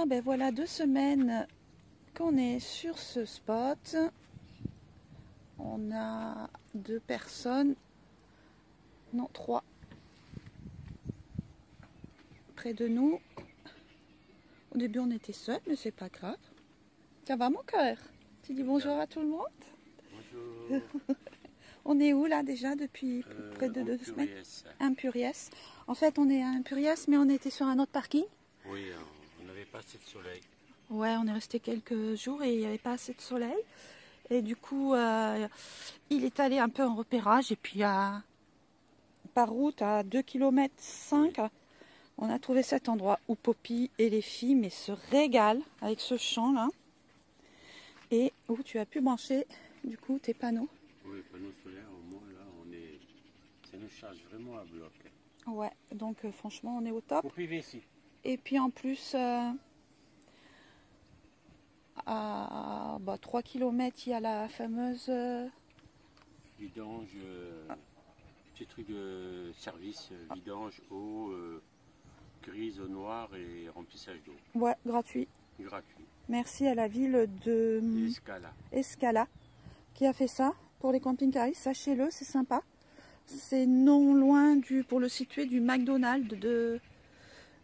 Ah ben voilà 2 semaines qu'on est sur ce spot. On a 2 personnes, non 3, près de nous. Au début on était seuls, mais c'est pas grave. Ça va mon cœur? Tu dis bonjour à tout le monde? Bonjour. On est où là déjà depuis près de 2 semaines? Impuriès. En fait on est à Impuriès, mais on était sur un autre parking. Oui, on n'avait pas assez de soleil. Ouais, on est resté quelques jours et il n'y avait pas assez de soleil. Et du coup, il est allé un peu en repérage. Et puis, par route, à 2,5 km, on a trouvé cet endroit où Poppy et les filles mais se régalent avec ce champ-là. Et où tu as pu brancher, du coup, tes panneaux. Oui, panneaux solaires, au moins, là, ça nous charge vraiment à bloc. Ouais, donc franchement, on est au top. Poppy, viens ici. Et puis, en plus... à 3 km, il y a la fameuse... Vidange, petit truc de service, vidange, eau, grise, eau noire et remplissage d'eau. Ouais, gratuit. Gratuit. Merci à la ville de Escala qui a fait ça pour les camping-caristes. Sachez-le, c'est sympa. C'est non loin pour le situer du McDonald's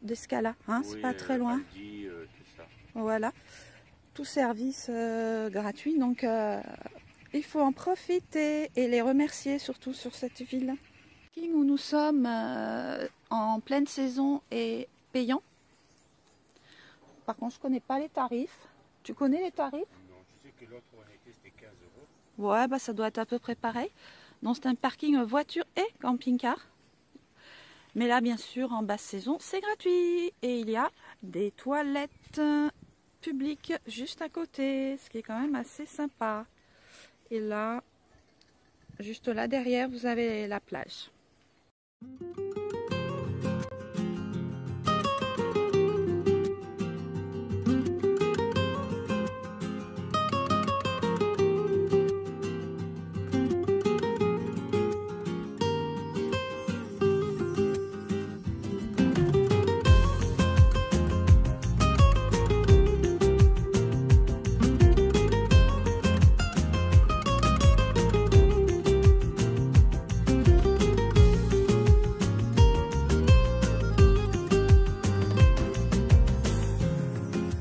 d'Escala. Hein, oui, c'est pas très loin. Aldi, tout ça. Voilà. Tout service gratuit, donc il faut en profiter et les remercier surtout sur cette ville. Où nous sommes en pleine saison et payant. Par contre, je connais pas les tarifs. Tu connais les tarifs? Non, je sais que l'autre on était c'était 15 €. Ouais, bah ça doit être à peu près pareil. Donc c'est un parking voiture et camping-car. Mais là, bien sûr, en basse saison, c'est gratuit et il y a des toilettes public juste à côté, ce qui est quand même assez sympa. Et là, juste là derrière, vous avez la plage.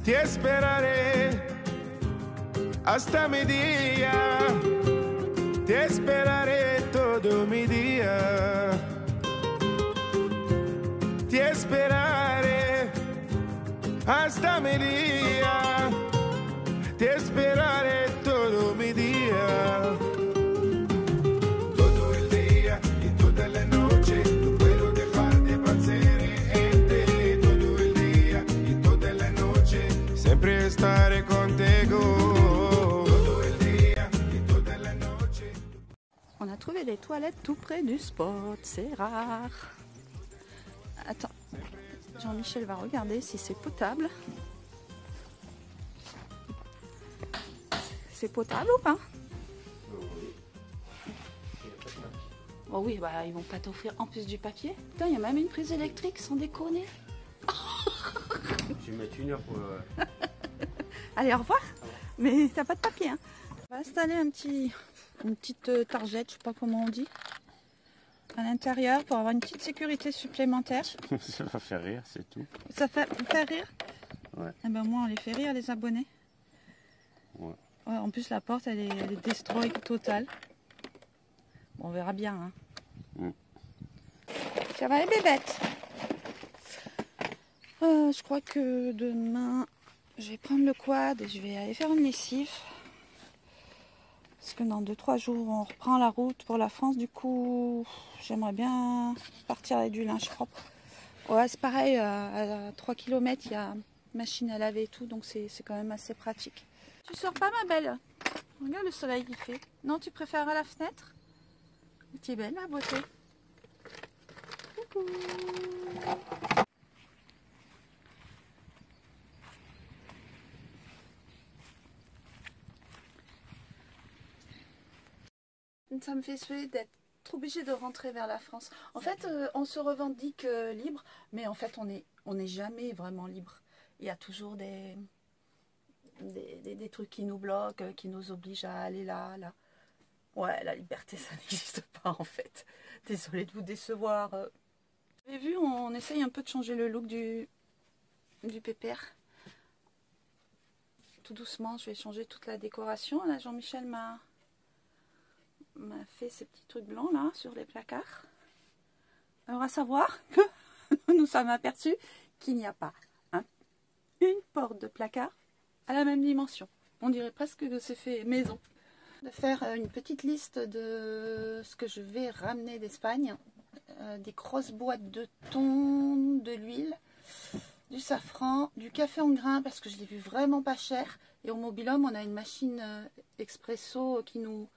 Ti esperaré hasta mi día, te esperaré todo mi día, te esperaré hasta mi día, te esperaré todo mi día. Todo el día y toda la noche no puedo dejar de pensar en ti, todo el día y toda la noche siempre estaré contigo. Todo el día y toda la noche. On a trouvé des toilettes tout près du spot, c'est rare. Attends, Jean-Michel va regarder si c'est potable. C'est potable ou pas? Oh oui, bah ils vont pas t'offrir en plus du papier. Putain, il y a même une prise électrique, sans déconner. Je vais mettre 1 heure pour... Allez, au revoir. Mais t'as pas de papier, hein. On va installer une petite targette, je sais pas comment on dit, à l'intérieur pour avoir une petite sécurité supplémentaire. Ça va faire rire, c'est tout. Ça fait rire? Ouais. Eh ben moi, on les fait rire, les abonnés. Ouais. Ouais, en plus, la porte, elle est destroy totale. Bon, on verra bien. Hein. Ça va les bébêtes? Je crois que demain, je vais prendre le quad et je vais aller faire une lessive. Parce que dans 2-3 jours, on reprend la route pour la France. Du coup, j'aimerais bien partir avec du linge propre. Ouais, c'est pareil, à 3 km, il y a machine à laver et tout. Donc, c'est quand même assez pratique. Tu sors pas, ma belle? Regarde le soleil qu'il fait. Non, tu préfères à la fenêtre? Tu es belle, ma beauté. Coucou. Ça me fait suer d'être trop obligé de rentrer vers la France. En fait, on se revendique libre, mais en fait, on n'est jamais vraiment libre. il y a toujours des trucs qui nous bloquent, qui nous obligent à aller là. Ouais, la liberté, ça n'existe pas en fait. Désolée de vous décevoir. Vous avez vu, on essaye un peu de changer le look du pépère. Tout doucement, je vais changer toute la décoration. Là, Jean-Michel m'a fait ces petits trucs blancs là sur les placards. Alors à savoir que nous sommes aperçus qu'il n'y a pas une porte de placard à la même dimension. On dirait presque que c'est fait maison. De faire une petite liste de ce que je vais ramener d'Espagne. Des grosses boîtes de thon, de l'huile, du safran, du café en grains parce que je l'ai vu vraiment pas cher. Et au Mobil-Homme, on a une machine expresso qui nous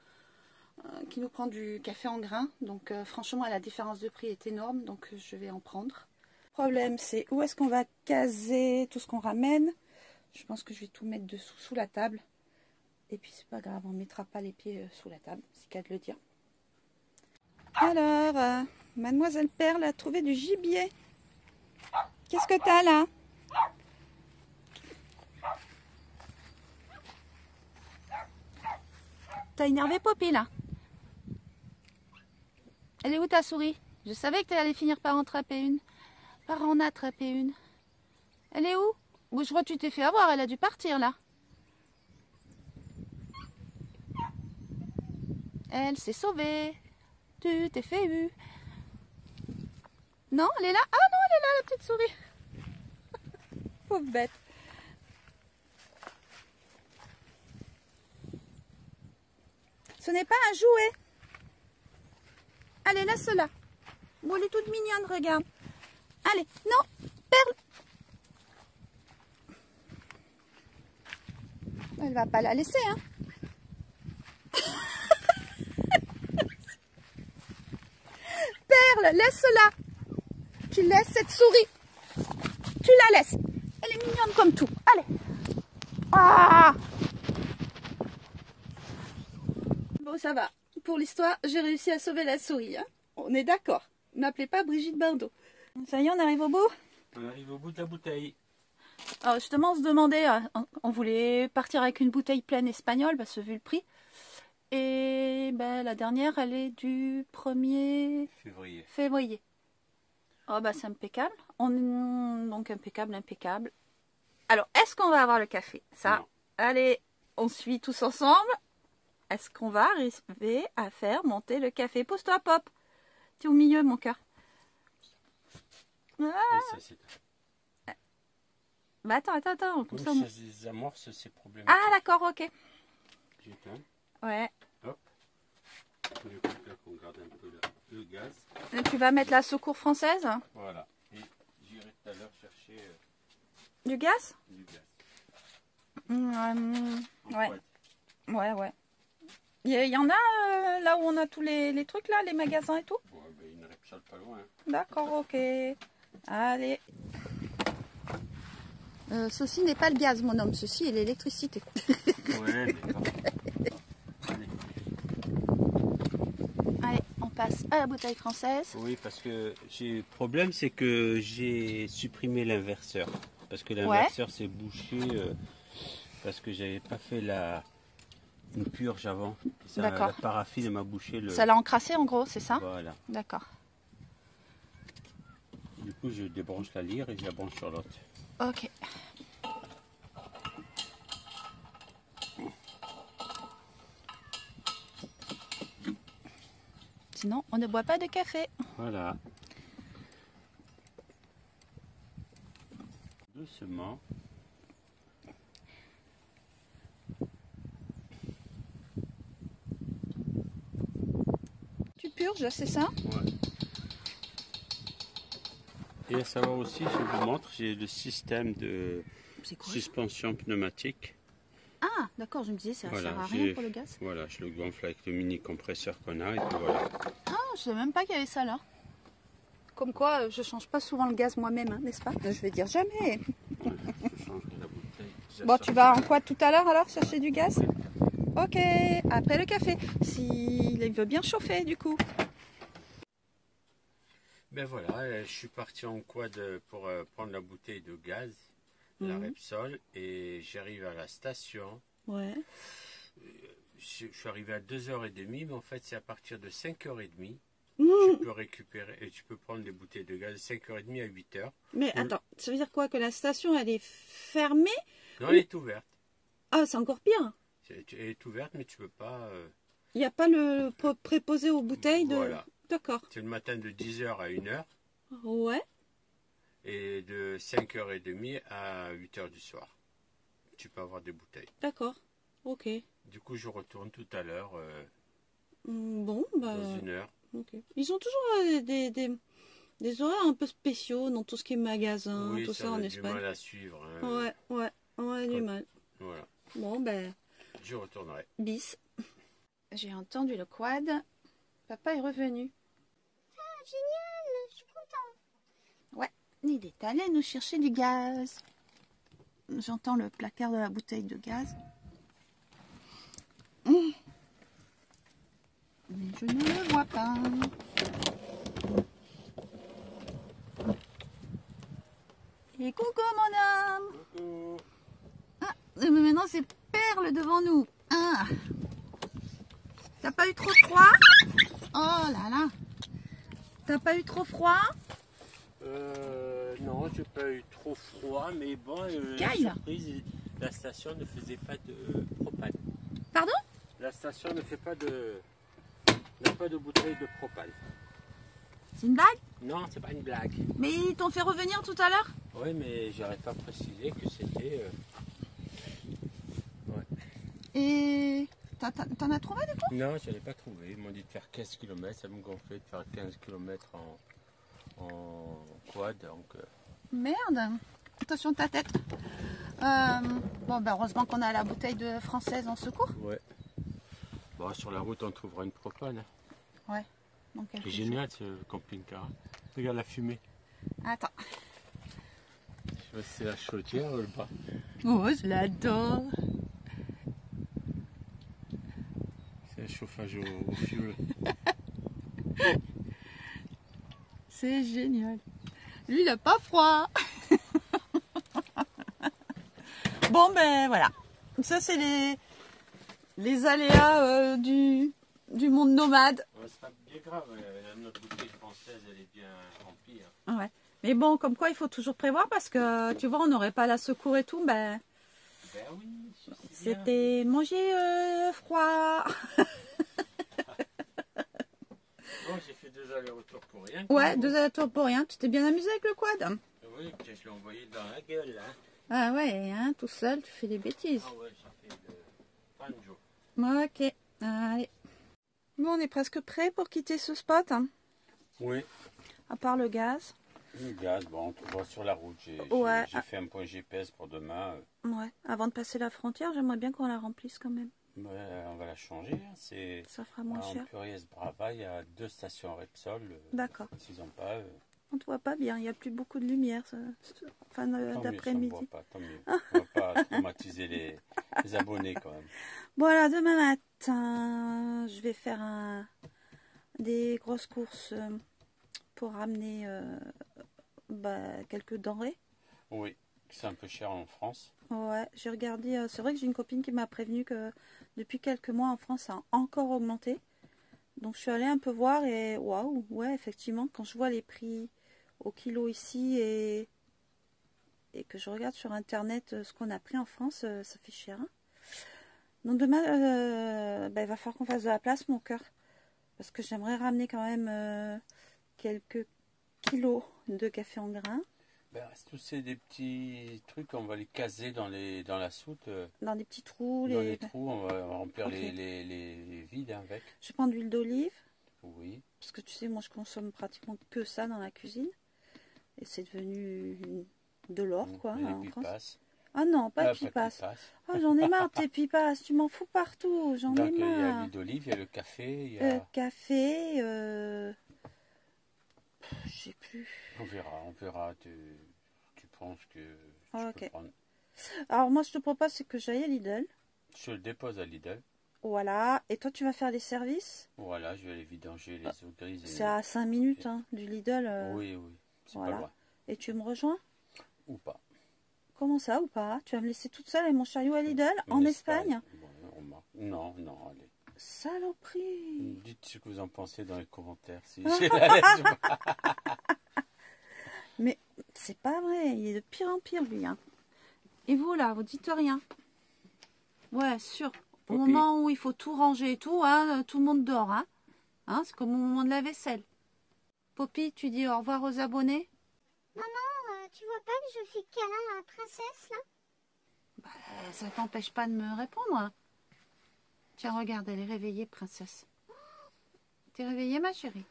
prend du café en grains. Donc franchement, la différence de prix est énorme, donc je vais en prendre. Le problème, c'est où est-ce qu'on va caser tout ce qu'on ramène. Je pense que je vais tout mettre dessous, sous la table. Et puis c'est pas grave, on ne mettra pas les pieds sous la table, c'est qu'à de le dire. Alors, Mademoiselle Perle a trouvé du gibier. Qu'est-ce que t'as là? T'as énervé Poppy là? Elle est où ta souris? Je savais que tu allais finir par en attraper une. Par en attraper une. Elle est où? Je crois que tu t'es fait avoir, elle a dû partir là. Elle s'est sauvée. Tu t'es fait eu. Non, elle est là. Ah non, elle est là la petite souris. Pauvre bête. Ce n'est pas un jouet. Allez, laisse-la. Bon, elle est toute mignonne, regarde. Allez, non, Perle. Elle va pas la laisser, hein. Perle, laisse-la. Tu laisses cette souris. Tu la laisses. Elle est mignonne comme tout. Allez. Ah. Bon, ça va. Pour l'histoire, j'ai réussi à sauver la souris. Hein. On est d'accord. Ne m'appelez pas Brigitte Bardot. Ça y est, on arrive au bout? On arrive au bout de la bouteille. Alors justement, on se demandait, on voulait partir avec une bouteille pleine espagnole, parce que vu le prix. Et ben, la dernière, elle est du 1er février. Oh bah c'est impeccable. Donc impeccable. Alors, est-ce qu'on va avoir le café? Ça, non. Allez, on suit tous ensemble. Est-ce qu'on va arriver à faire monter le café? Pousse-toi, Pop. Tu es au milieu, mon cœur. Ah. Bah attends. Comme ça, les amorces, c'est problématique. Ah d'accord, ok. J'éteins. Ouais. Hop. Je préfère qu'on garde un peu le gaz. Et tu vas mettre la secours française? Voilà. Et j'irai tout à l'heure chercher du gaz? Du gaz. Ouais. Il y en a là où on a tous les trucs là, les magasins et tout? Ouais, ben, il ne Repsol pas loin. D'accord, ok. Allez. Ceci n'est pas le gaz, mon homme. Ceci est l'électricité. Ouais, d'accord. Allez, on passe à la bouteille française. Oui, parce que le problème, c'est que j'ai supprimé l'inverseur. Parce que l'inverseur s'est bouché parce que j'avais pas fait une purge avant. D'accord. La paraffine m'a bouché le... Ça l'a encrassé en gros, c'est ça? Voilà. D'accord. Du coup, je débranche la lyre et je la branche sur l'autre. Ok. Sinon, on ne boit pas de café. Voilà. Doucement. Tu purges, c'est ça? Ouais. Et à savoir aussi, je vous montre, j'ai le système de suspension pneumatique. Ah, d'accord, je me disais, ça ne sert à rien pour le gaz. Voilà, je le gonfle avec le mini compresseur qu'on a et puis voilà. Ah, je ne savais même pas qu'il y avait ça là. Comme quoi, je ne change pas souvent le gaz moi-même, hein, n'est-ce pas? Je vais dire jamais. Ouais, je change la bouteille. Bon, tu vas en quoi tout à l'heure alors, chercher du gaz? Ok, après le café. S'il veut bien chauffer du coup. Ben voilà, je suis parti en quad pour prendre la bouteille de gaz. la Repsol, et j'arrive à la station. Ouais. Je suis arrivé à 2h30, mais en fait, c'est à partir de 5h30. Mmh. Tu peux récupérer et tu peux prendre des bouteilles de gaz de 5h30 à 8h. Mais attends, ça veut dire quoi? Que la station, elle est fermée? Non, elle est ouverte. Ah, c'est encore pire. Elle est ouverte, mais tu peux pas. Il n'y a pas le préposé aux bouteilles de... Voilà. D'accord. C'est le matin de 10h à 1h Ouais. et de 5h30 à 8h du soir. Tu peux avoir des bouteilles. D'accord. Ok. Du coup, je retourne tout à l'heure, Bon, bah... dans 1 heure. Ok. Ils ont toujours des horaires un peu spéciaux dans tout ce qui est magasin, Oui, tout ça en du Espagne. mal à suivre. Hein. Ouais, ouais, ouais, du mal. Voilà. Bon, ben, Je retournerai. bis. J'ai entendu le quad. Papa est revenu. Ah, génial, je suis contente. Ouais, il est allé nous chercher du gaz. J'entends le placard de la bouteille de gaz. Mais je ne le vois pas. Et coucou mon homme. Coucou. Ah, mais maintenant c'est Perle devant nous. Ah. T'as pas eu trop froid? Oh là là. T'as pas eu trop froid? Non, j'ai pas eu trop froid, mais bon, la Caille. surprise, la station ne faisait pas de propane. Pardon? La station ne fait pas de, n'a pas de bouteille de propane. C'est une blague? Non, c'est pas une blague. Mais ils t'ont fait revenir tout à l'heure? Oui, mais j'aurais pas précisé que c'était. Ouais. Et t'en as trouvé du coup? Non, je n'avais pas trouvé. Ils m'ont dit de faire 15 km, ça me gonflait de faire 15 km en quad. Donc, Merde. Attention ta tête. Bon, ben heureusement qu'on a la bouteille de française en secours. ouais. Bon, sur la route, on trouvera une propane. Hein. Ouais. Donc, C'est génial ce camping-car. Regarde la fumée. Attends. Je sais pas si c'est la chaudière ou le bas. Oh, je l'adore. C'est le chauffage au fioul. C'est génial. Lui, il n'a pas froid. Bon, ben voilà. Ça, c'est les aléas du monde nomade. Ouais, c'est pas bien grave. Notre bouteille française, elle est bien remplie. Hein. Ouais. Mais bon, comme quoi, il faut toujours prévoir parce que, tu vois, on n'aurait pas la secours et tout. Ben, Ben oui, c'est bien. c'était manger froid. Bon, j'ai fait 2 allers-retours pour rien. Ouais, 2 allers-retours pour rien. Tu t'es bien amusé avec le quad? Oui, puis je l'ai envoyé dans la gueule. Hein. Ah ouais, hein, tout seul, tu fais des bêtises. Ah ouais, j'ai fait le banjo. Ok, allez. Bon, on est presque prêt pour quitter ce spot, hein, Oui. à part le gaz. Le gaz, bon, on te voit sur la route. J'ai Ouais. fait un point GPS pour demain. Ouais, avant de passer la frontière, j'aimerais bien qu'on la remplisse quand même. Ouais, on va la changer. Hein. C'est Ça fera moins en cher. Puriès-Brava, il y a 2 stations Repsol. D'accord. S'ils n'ont pas, On te voit pas bien, il n'y a plus beaucoup de lumière, fin tant mieux, ça me d'après-midi. voit pas, tant mieux. On va pas traumatiser les abonnés quand même. Voilà, demain matin, je vais faire des grosses courses pour ramener quelques denrées. Oui, c'est un peu cher en France. Ouais, j'ai regardé, c'est vrai que j'ai une copine qui m'a prévenu que depuis quelques mois en France, ça a encore augmenté. Donc je suis allée un peu voir et waouh, ouais, effectivement, quand je vois les prix au kilo ici et que je regarde sur internet ce qu'on a pris en France, ça fait cher. Hein. Donc demain, il va falloir qu'on fasse de la place, mon cœur. Parce que j'aimerais ramener quand même quelques kilos de café en grains. Ben, tous ces des petits trucs, on va les caser dans la soute. Dans des petits trous. Dans les trous, on va remplir Ok. les vides avec. Je vais prendre de l'huile d'olive. Oui. Parce que tu sais, moi je consomme pratiquement que ça dans la cuisine. Et c'est devenu de l'or, quoi. Et hein, en les France. pipasses. Ah non, pas Ah, de pipasses. pipasses. Oh, j'en ai marre de tes pipasses. Tu m'en fous partout. J'en ai Donc il y a marre. l'huile d'olive, il y a le café, il y a... Café. Je sais plus. On verra. Tu penses que Ah, tu peux ok. prendre. Alors moi je te propose c'est que j'aille à Lidl. Je le dépose à Lidl. Voilà. Et toi tu vas faire les services. Voilà, je vais aller vidanger les eaux grises. C'est à 5 minutes hein, du Lidl. Oui, c'est voilà. pas loin. Et tu me rejoins? Ou pas. Comment ça ou pas? Tu vas me laisser toute seule avec mon chariot à Lidl en Espagne? Non, non, allez. Saloperie. Dites ce que vous en pensez dans les commentaires. Si je la laisse pas. Mais c'est pas vrai, il est de pire en pire lui. Hein. Et vous là, vous dites rien? Ouais, sûr. Au moment où il faut tout ranger et tout, hein, tout le monde dort. Hein. Hein, c'est comme au moment de la vaisselle. Poppy, tu dis au revoir aux abonnés? Maman, tu vois pas que je fais câlin à la princesse là? Bah, ça t'empêche pas de me répondre. Hein. Tiens, regarde, elle est réveillée, princesse. T'es réveillée, ma chérie?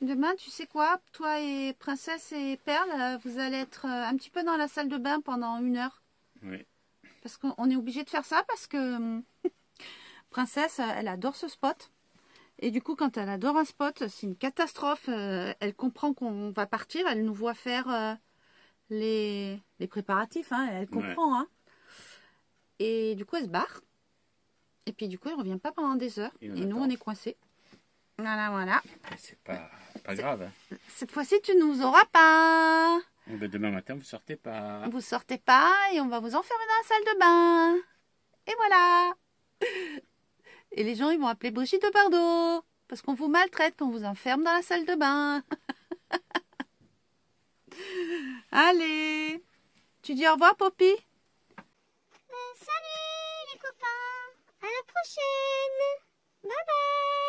Demain, tu sais quoi? Toi et princesse et Perle, vous allez être un petit peu dans la salle de bain pendant 1 heure. Oui. Parce qu'on est obligé de faire ça parce que princesse, elle adore ce spot. Et du coup, quand elle adore un spot, c'est une catastrophe. Elle comprend qu'on va partir. Elle nous voit faire les préparatifs. Hein, elle comprend. Hein. Et du coup, elle se barre. Et puis du coup, elle ne revient pas pendant des heures. Et nous, on est coincés. Voilà, voilà. C'est pas grave. Hein. Cette fois-ci, tu nous auras pas. Ben, demain matin, vous sortez pas. Vous sortez pas et on va vous enfermer dans la salle de bain. Et voilà. Et les gens, ils vont appeler Brigitte de Bardot. Parce qu'on vous maltraite quand on vous enferme dans la salle de bain. Allez. Tu dis au revoir, Poppy? Salut les copains. À la prochaine. Bye bye.